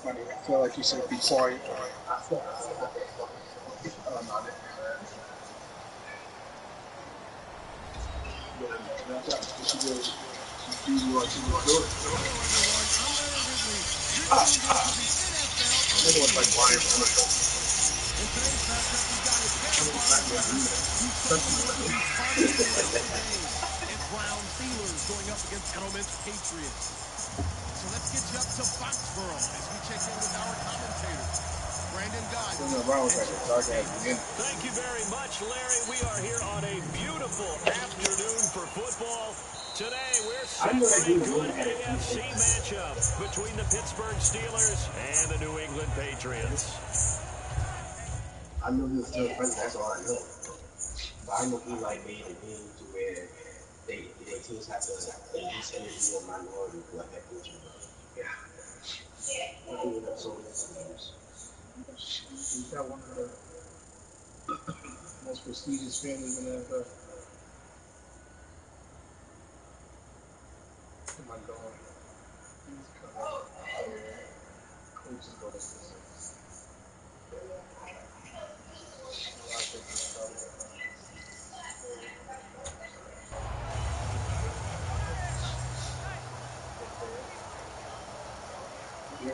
Funny. I feel like you should be sorry. Brown Steelers going up against Edelman's Patriots. So let's get you up to Foxborough as we check in with our commentators. Brandon Guy. Thank you very much, Larry. We are here on a beautiful afternoon for football. Today, we're set for a good AFC matchup between the Pittsburgh Steelers and the New England Patriots. I know he was still present, that's all I know. But I know he like made a game to where they teams have to at least interview a minority for a head coach. Yeah. I think that's so many times. He's got one of the most prestigious families in the NFL. Oh my God. He's coming. Coach is going to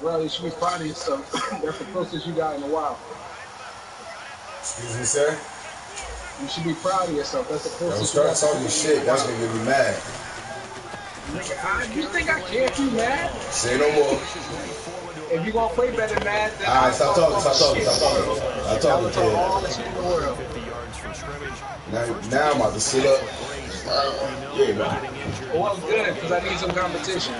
well, you should be proud of yourself. That's the closest you got in a while. Excuse me, sir? You should be proud of yourself. That's the closest you got. Don't start talking shit. That's gonna get me mad. You think I can't be mad? Say no more. If you're gonna play better than that, then alright, stop talking to you. All the shit in the world. Now I'm about to sit up. Yeah, man. Well, good, because I need some competition.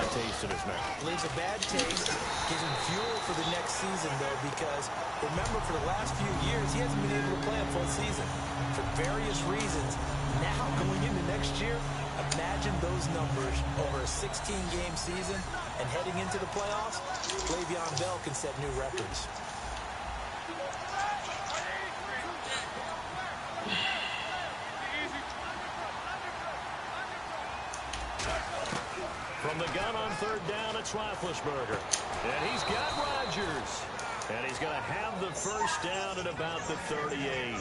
Leaves a bad taste, gives him fuel for the next season, though, because remember, for the last few years, he hasn't been able to play a full season for various reasons. Now, going into next year, imagine those numbers over a 16-game season and heading into the playoffs. Le'Veon Bell can set new records. From the gun on third down, it's Roethlisberger. And he's got Rodgers. And he's going to have the first down at about the 38.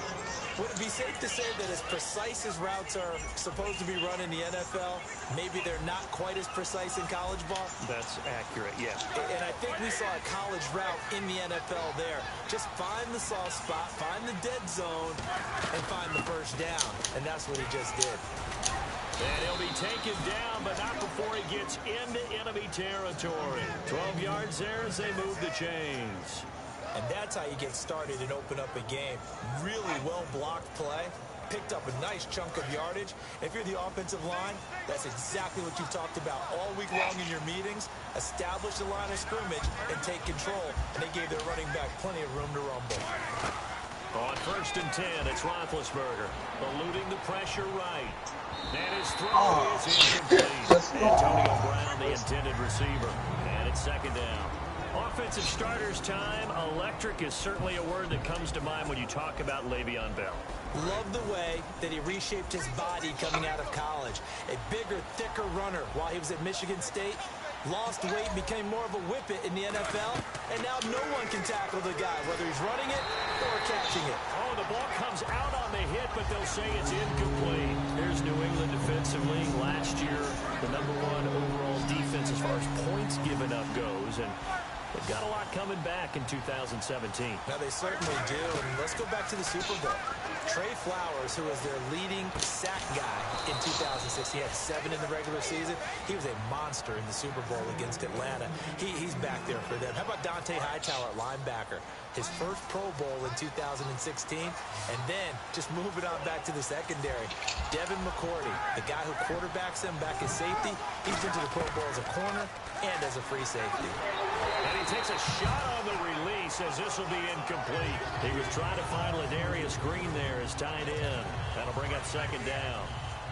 Would it be safe to say that as precise as routes are supposed to be run in the NFL, maybe they're not quite as precise in college ball? That's accurate, yeah. And I think we saw a college route in the NFL there. Just find the soft spot, find the dead zone, and find the first down. And that's what he just did. And he'll be taken down, but not before he gets into enemy territory. 12 yards there as they move the chains. And that's how you get started and open up a game. Really well-blocked play. Picked up a nice chunk of yardage. If you're the offensive line, that's exactly what you talked about all week long in your meetings. Establish the line of scrimmage and take control. And they gave their running back plenty of room to rumble. On 1st and 10, it's Roethlisberger. Eluding the pressure right. And his throw is incomplete. Antonio Brown, the intended receiver. And it's 2nd down. Offensive starters time. Electric is certainly a word that comes to mind when you talk about Le'Veon Bell. Love the way that he reshaped his body coming out of college. A bigger, thicker runner while he was at Michigan State. Lost weight, became more of a whippet in the NFL, and now no one can tackle the guy, whether he's running it or catching it. Oh, the ball comes out on the hit, but they'll say it's incomplete. Here's New England defensively. Last year, the #1 overall defense as far as points given up goes, and they've got a lot coming back in 2017. Now, they certainly do, and let's go back to the Super Bowl. Trey Flowers, who was their leading sack guy in 2006, he had 7 in the regular season. He was a monster in the Super Bowl against Atlanta. He's back there for them. How about Dante Hightower at linebacker? His first Pro Bowl in 2016, and then just moving on back to the secondary. Devin McCourty, the guy who quarterbacks him back as safety, he's been to the Pro Bowl as a corner and as a free safety. And he takes a shot on the release as this will be incomplete. He was trying to find Ladarius Green there as tight end. That'll bring up 2nd down.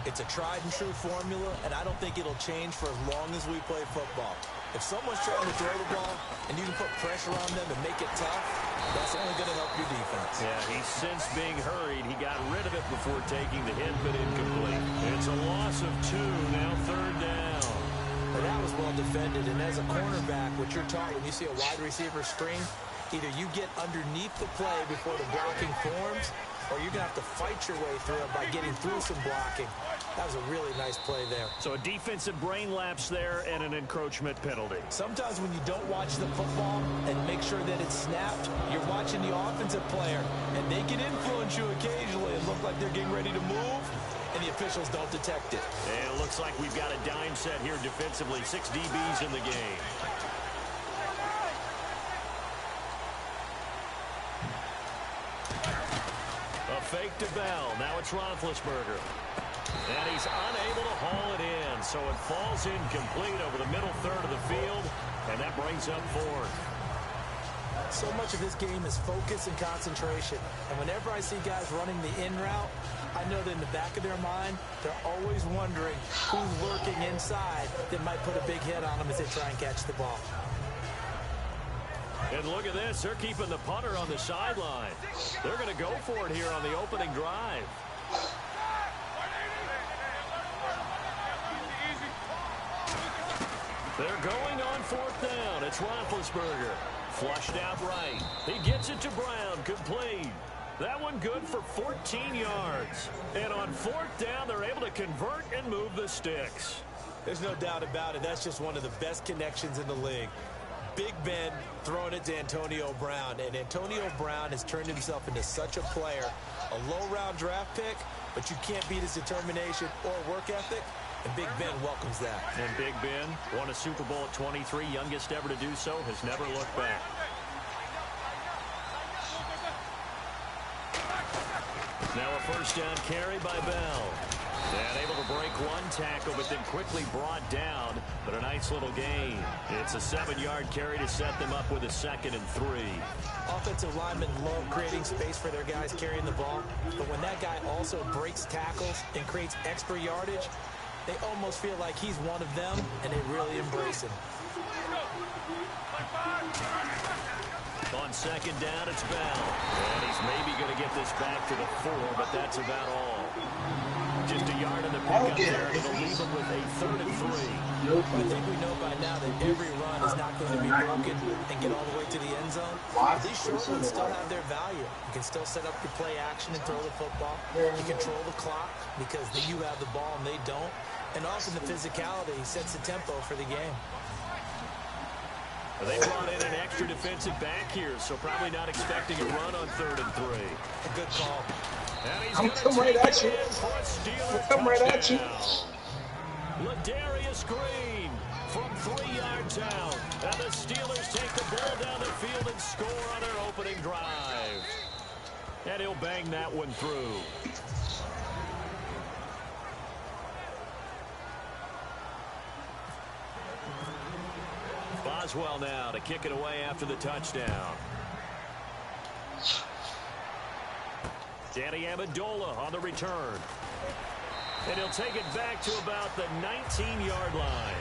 It's a tried and true formula, and I don't think it'll change for as long as we play football. If someone's trying to throw the ball and you can put pressure on them and make it tough, that's only going to help your defense. Yeah, he's since being hurried. He got rid of it before taking the hit, but incomplete. It's a loss of 2, now 3rd down. Well, that was well defended, and as a cornerback, what you're taught when you see a wide receiver screen, either you get underneath the play before the blocking forms, or you're going to have to fight your way through it by getting through some blocking. That was a really nice play there. So a defensive brain lapse there and an encroachment penalty. Sometimes when you don't watch the football and make sure that it's snapped, you're watching the offensive player, and they can influence you occasionally and look like they're getting ready to move, and the officials don't detect it. And it looks like we've got a dime set here defensively. 6 DBs in the game. A fake to Bell. Now it's Roethlisberger. And he's unable to haul it in. So it falls incomplete over the middle third of the field. And that brings up 4th. So much of this game is focus and concentration. And whenever I see guys running the in route, I know that in the back of their mind, they're always wondering who's lurking inside that might put a big hit on them as they try and catch the ball. And look at this. They're keeping the punter on the sideline. They're going to go for it here on the opening drive. They're going on 4th down. It's Roethlisberger. Flushed out right. He gets it to Brown. Complete. That one good for 14 yards. And on 4th down, they're able to convert and move the sticks. There's no doubt about it. That's just one of the best connections in the league. Big Ben throwing it to Antonio Brown. And Antonio Brown has turned himself into such a player. A low-round draft pick, but you can't beat his determination or work ethic. And Big Ben welcomes that. And Big Ben won a Super Bowl at 23, youngest ever to do so, has never looked back. Now a 1st down carry by Bell. And able to break one tackle, but then quickly brought down. But a nice little gain. It's a 7-yard carry to set them up with a 2nd and 3. Offensive linemen love creating space for their guys carrying the ball. But when that guy also breaks tackles and creates extra yardage, they almost feel like he's one of them, and they really embrace him. On 2nd down, it's Bell. And he's maybe going to get this back to the 4, but that's about all. Just a yard in the pickup there. It'll leave him with a 3rd and 3. I think we know by now that every run is not going to be broken and get all the way to the end zone. But these short ones still have their value. You can still set up your play action and throw the football. You control the clock because you have the ball and they don't. And often the physicality sets the tempo for the game. They brought in an extra defensive back here, so probably not expecting a run on 3rd and 3. A good call. And he's I'm coming right at you. I'm coming right at you. Ladarius Green from 3 yards out. And the Steelers take the ball down the field and score on their opening drive. And he'll bang that one through. Boswell now to kick it away after the touchdown. Danny Amendola on the return. And he'll take it back to about the 19-yard line.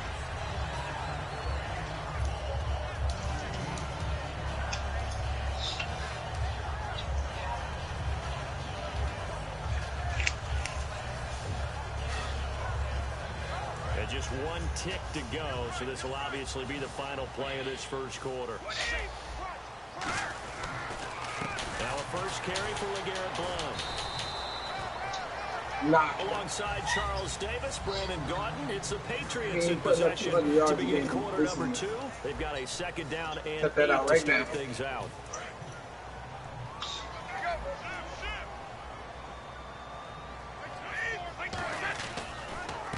And just one tick to go, so this will obviously be the final play of this first quarter. Now a first carry for LeGarrette Blount. Alongside Charles Davis, Brandon Gaudin, it's the Patriots in possession to begin quarter number 2. They've got a 2nd down and 8 to start things out.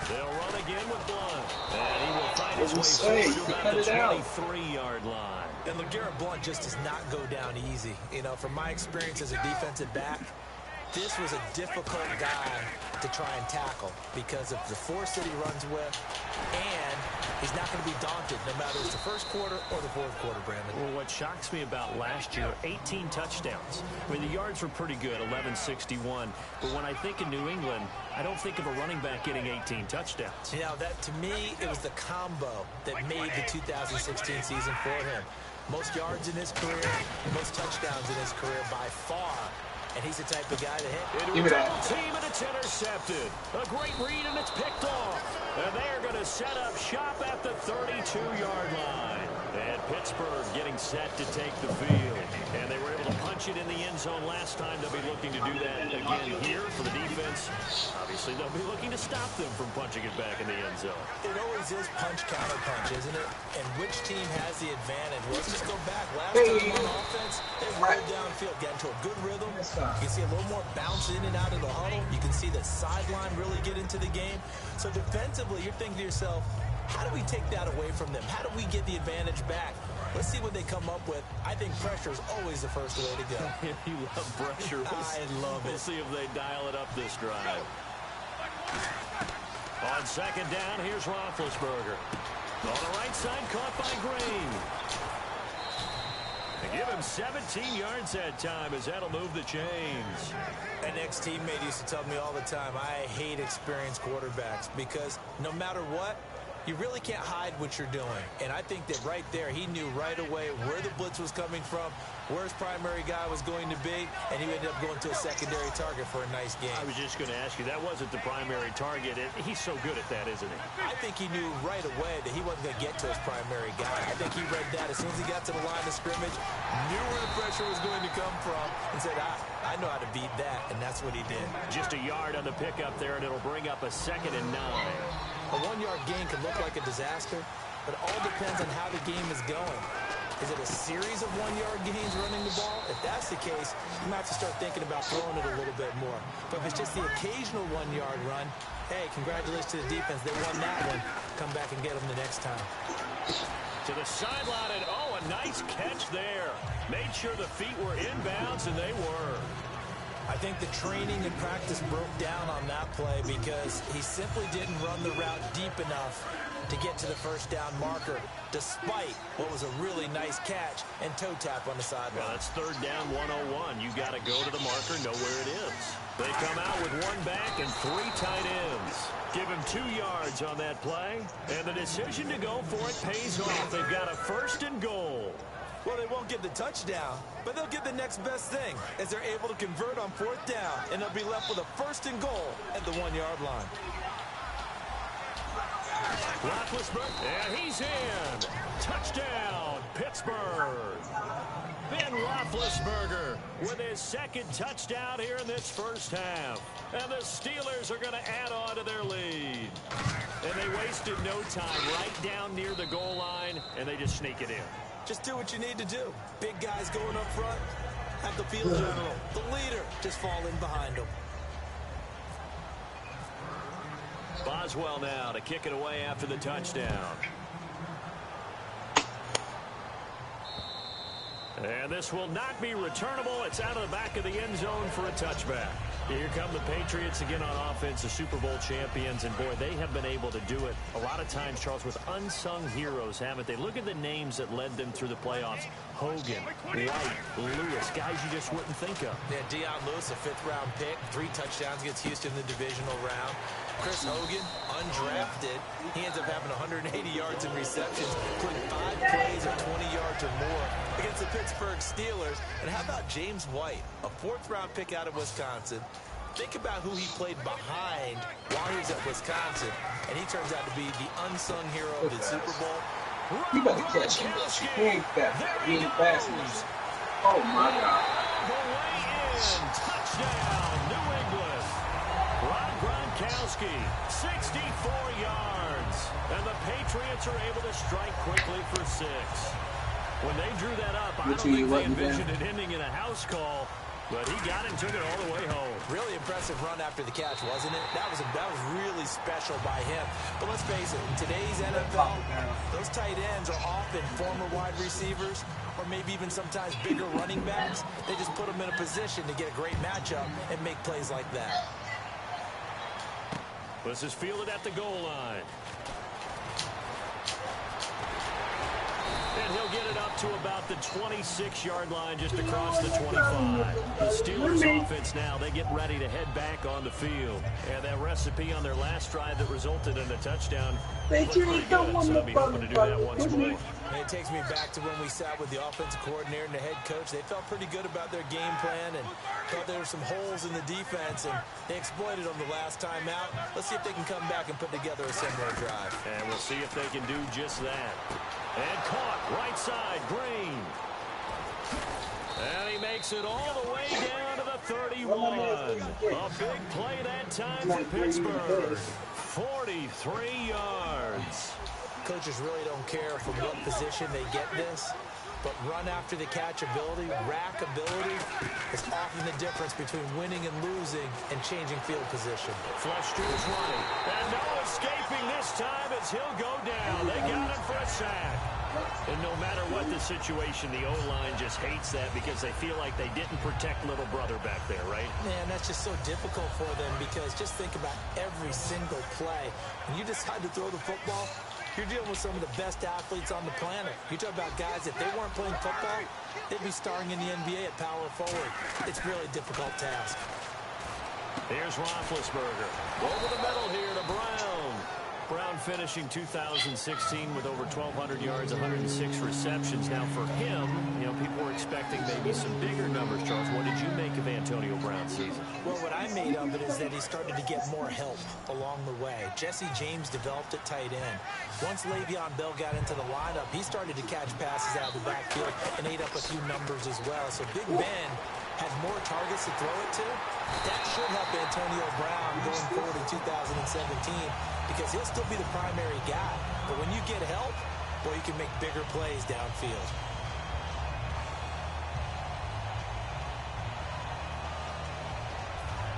They'll run again with Blount. And he will find his way forward to about the 23-yard line. And LeGarrette Blount just does not go down easy. You know, from my experience as a defensive back, this was a difficult guy to try and tackle because of the force that he runs with and He's not going to be daunted no matter it's the first quarter or the fourth quarter, Brandon. Well, what shocks me about last year, 18 touchdowns. I mean, the yards were pretty good, 1161. But when I think of New England, I don't think of a running back getting 18 touchdowns. You know, that to me, it was the combo that made the 2016 season for him. Most yards in his career, most touchdowns in his career by far. And he's the type of guy to hit. Into a double team, and it's intercepted. A great read, and it's picked off. And they're going to set up shop at the 32-yard line. And Pittsburgh getting set to take the field. And they were able to punch it in the end zone last time. They'll be looking to do that again here for the defense. Obviously, they'll be looking to stop them from punching it back in the end zone. It always is punch-counter-punch, isn't it? And which team has the advantage? Let's just go back. Last time on offense, they rolled downfield, get into a good rhythm. You can see a little more bounce in and out of the huddle. You can see the sideline really get into the game. So defensively, you're thinking to yourself, how do we take that away from them? How do we get the advantage back? Let's see what they come up with. I think pressure is always the first way to go. You love pressure. I love it. We'll see if they dial it up this drive. On second down, here's Roethlisberger. On the right side, caught by Green. They give him 17 yards that time as that'll move the chains. An ex-teammate used to tell me all the time, I hate experienced quarterbacks because no matter what, you really can't hide what you're doing. And I think that right there, he knew right away where the blitz was coming from, where his primary guy was going to be, and he ended up going to a secondary target for a nice game. I was just going to ask you, that wasn't the primary target. He's so good at that, isn't he? I think he knew right away that he wasn't going to get to his primary guy. I think he read that as soon as he got to the line of scrimmage, knew where the pressure was going to come from, and said, I know how to beat that, and that's what he did. Just a yard on the pickup there, and it'll bring up a 2nd and 9. A 1-yard gain can look like a disaster, but it all depends on how the game is going. Is it a series of 1-yard gains running the ball? If that's the case, you might have to start thinking about throwing it a little bit more. But if it's just the occasional 1-yard run, hey, congratulations to the defense. They won that one. Come back and get them the next time. To the sideline, and a nice catch there. Made sure the feet were inbounds, and they were. I think the training and practice broke down on that play because he simply didn't run the route deep enough to get to the first down marker, despite what was a really nice catch and toe tap on the sideline. Well, that's 3rd down 101. You got to go to the marker, know where it is. They come out with 1 back and 3 tight ends. Give him 2 yards on that play, and the decision to go for it pays off. They've got a 1st and goal. Well, they won't get the touchdown, but they'll get the next best thing as they're able to convert on 4th down, and they'll be left with a 1st and goal at the 1-yard line. Roethlisberger, and he's in. Touchdown, Pittsburgh. Ben Roethlisberger with his 2nd touchdown here in this first half. And the Steelers are going to add on to their lead. And they wasted no time right down near the goal line, and they just sneak it in. Just do what you need to do. Big guys going up front. Have the field general, the leader, just fall in behind them. Boswell now to kick it away after the touchdown. And this will not be returnable. It's out of the back of the end zone for a touchback. Here come the Patriots again on offense, the Super Bowl champions, and boy, they have been able to do it a lot of times, Charles, with unsung heroes, haven't they? Look at the names that led them through the playoffs. Hogan, White, Lewis, guys you just wouldn't think of. Yeah, Deion Lewis, a 5th-round pick, 3 touchdowns against Houston in the divisional round. Chris Hogan, undrafted. He ends up having 180 yards in receptions, including 5 plays of 20 yards or more against the Pittsburgh Steelers. And how about James White, a 4th-round pick out of Wisconsin? Think about who he played behind while he was at Wisconsin, and he turns out to be the unsung hero of the Super Bowl. You better catch him. He ain't fast enough. Oh, my God. The way in. Touchdown, New England. Rob Gronkowski, 64 yards. And the Patriots are able to strike quickly for 6. When they drew that up, I don't think they envisioned it ending in a house call. But he got it and took it all the way home. Really impressive run after the catch, wasn't it? That was really special by him. But let's face it, in today's NFL, those tight ends are often former wide receivers or maybe even sometimes bigger running backs. They just put them in a position to get a great matchup and make plays like that. This is fielded at the goal line. And he'll get it up to about the 26-yard line just across the 25. The Steelers offense now, they get ready to head back on the field. And that recipe on their last drive that resulted in a touchdown looked pretty good, so they'll be hoping to do that once more. And it takes me back to when we sat with the offensive coordinator and the head coach. They felt pretty good about their game plan and thought there were some holes in the defense, and they exploited them the last time out. Let's see if they can come back and put together a similar drive. And we'll see if they can do just that. And caught right side, Green. And he makes it all the way down to the 31. A big play that time for Pittsburgh. 43 yards. Coaches really don't care from what position they get this, but run after the catch ability, rack ability is often the difference between winning and losing and changing field position. Flush to his right. And no escaping this time as he'll go down. They got him for a sack. And no matter what the situation, the O-line just hates that because they feel like they didn't protect little brother back there, right? Man, that's just so difficult for them because just think about every single play. When you decide to throw the football, you're dealing with some of the best athletes on the planet. You talk about guys, if they weren't playing football, they'd be starring in the NBA at power forward. It's really a difficult task. Here's Roethlisberger. Over the middle here to Brown. Brown finishing 2016 with over 1,200 yards, 106 receptions. Now for him, you know, people were expecting maybe some bigger numbers, Charles. What did you make of Antonio Brown's season? Well, what I made of it is that he started to get more help along the way. Jesse James developed at tight end. Once Le'Veon Bell got into the lineup, he started to catch passes out of the backfield and ate up a few numbers as well. So Big Ben had more targets to throw it to. That should help Antonio Brown going forward in 2017 because he'll still be the primary guy. But when you get help, boy, you can make bigger plays downfield.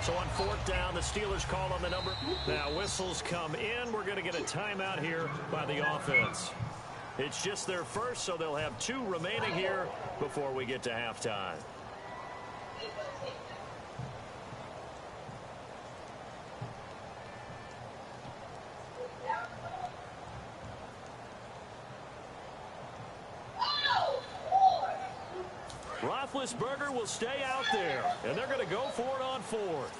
So on fourth down, the Steelers call on the number. Now whistles come in. We're going to get a timeout here by the offense. It's just their first, so they'll have 2 remaining here before we get to halftime. Roethlisberger will stay out there, and they're going to go for it on 4th.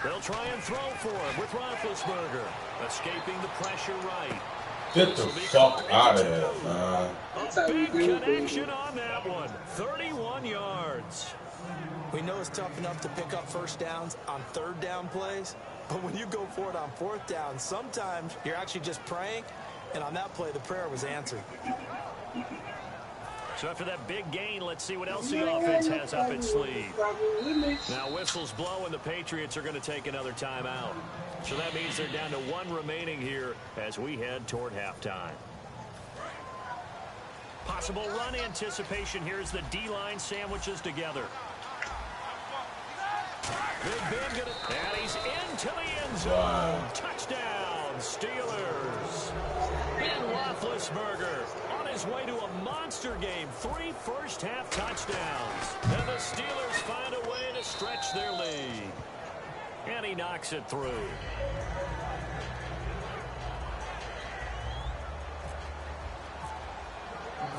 They'll try and throw for him with Roethlisberger, escaping the pressure right. Get the fuck out of here, man. A big connection on that one. 31 yards. We know it's tough enough to pick up first downs on 3rd down plays, but when you go for it on 4th down, sometimes you're actually just praying, and on that play, the prayer was answered. So after that big gain, let's see what else the offense has up its sleeve. Now whistles blow, and the Patriots are going to take another timeout. So that means they're down to 1 remaining here as we head toward halftime. Possible run anticipation. Here's the D-line sandwiches together. Big Ben and he's into the end zone. Wow. Touchdown, Steelers. Ben Roethlisberger on his way to a monster game. 3 first-half touchdowns. And the Steelers find a way to stretch their lead. And he knocks it through.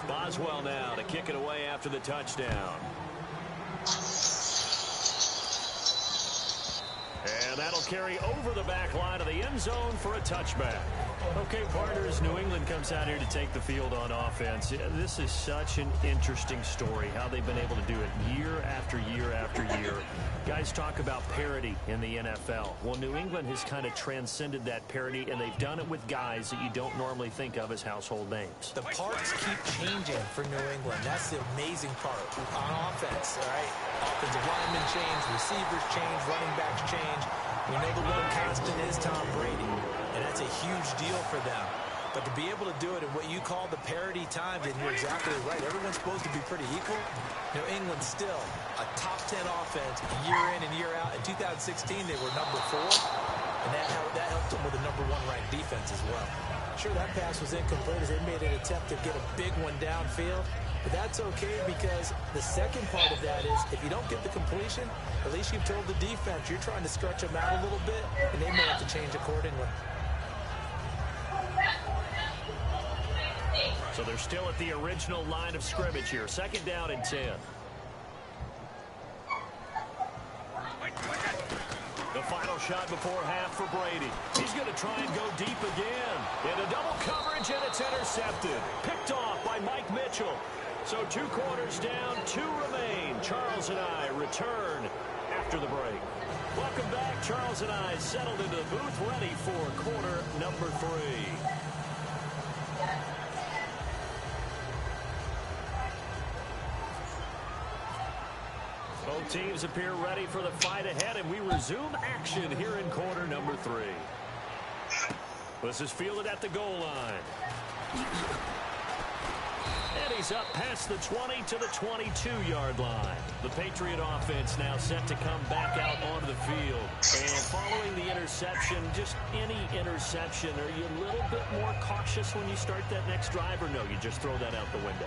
Boswell now to kick it away after the touchdown. And that'll carry over the back line of the end zone for a touchback. Okay, partners, New England comes out here to take the field on offense. This is such an interesting story, how they've been able to do it year after year after year. Guys talk about parity in the NFL. Well, New England has kind of transcended that parity, and they've done it with guys that you don't normally think of as household names. The parts keep changing for New England. That's the amazing part. On offense, all right? Offensive linemen change, receivers change, running backs change. We know the one constant is Tom Brady, and that's a huge deal for them. But to be able to do it in what you call the parity times, and you're exactly right, everyone's supposed to be pretty equal. New England still a top 10 offense year in and year out. In 2016, they were number 4. And that helped them with the #1 ranked defense as well. Sure, that pass was incomplete as they made an attempt to get a big one downfield. But that's okay because the second part of that is if you don't get the completion, at least you've told the defense you're trying to stretch them out a little bit, and they may have to change accordingly. So they're still at the original line of scrimmage here. 2nd down and 10. The final shot before half for Brady. He's going to try and go deep again. In a double coverage, and it's intercepted. Picked off by Mike Mitchell. So 2 quarters down, 2 remain. Charles and I return after the break. Welcome back. Charles and I settled into the booth, ready for quarter number 3. Both teams appear ready for the fight ahead, and we resume action here in quarter number 3. This is fielded at the goal line. And he's up past the 20 to the 22-yard line. The Patriot offense now set to come back out onto the field. And following the interception, just any interception, are you a little bit more cautious when you start that next drive, or no, you just throw that out the window?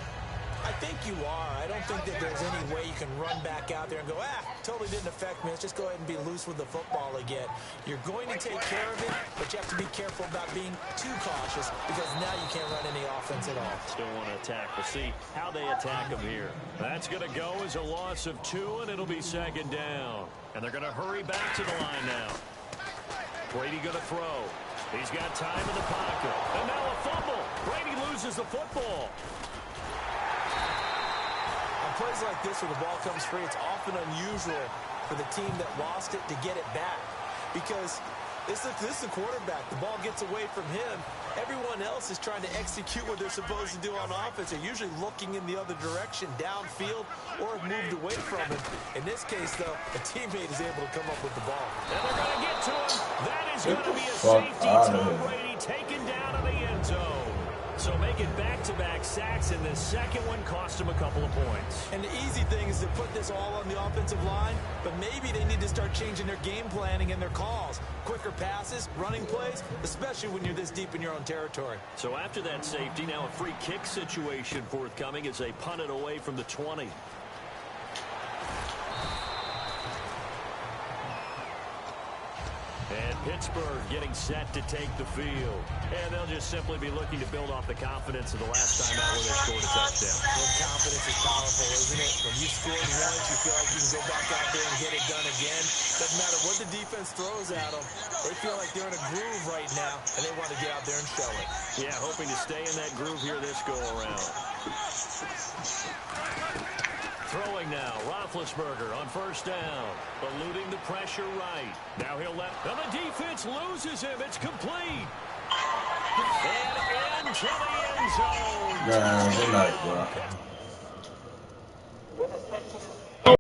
I think you are. I don't think that there's any way you can run back out there and go, totally didn't affect me. Let's just go ahead and be loose with the football again. You're going to take care of it, but you have to be careful about being too cautious because now you can't run any offense at all. Still want to attack. We'll see how they attack him here. That's going to go as a loss of 2, and it'll be 2nd down. And they're going to hurry back to the line now. Brady going to throw. He's got time in the pocket. And now a fumble. Brady loses the football. Plays like this where the ball comes free, it's often unusual for the team that lost it to get it back because this is the quarterback. The ball gets away from him. Everyone else is trying to execute what they're supposed to do on offense. They're usually looking in the other direction, downfield, or have moved away from him. In this case, though, a teammate is able to come up with the ball. And they're going to get to him. That is going to be a safety. Tom Brady taken down in the end zone. So making back-to-back sacks in this second one cost him a couple of points. And the easy thing is to put this all on the offensive line, but maybe they need to start changing their game planning and their calls. Quicker passes, running plays, especially when you're this deep in your own territory. So after that safety, now a free kick situation forthcoming as they punt it away from the 20. And Pittsburgh getting set to take the field. And they'll just simply be looking to build off the confidence of the last time out where they scored a touchdown. Well, confidence is powerful, isn't it? When you scored once, you feel like you can go back out there and get it done again. Doesn't matter what the defense throws at them. They feel like they're in a groove right now, and they want to get out there and show it. Yeah, hoping to stay in that groove here this go-around. Throwing now, Roethlisberger on 1st down, eluding the pressure right. Now he'll let, and the defense loses him. It's complete. And into the end zone. Good night, bro.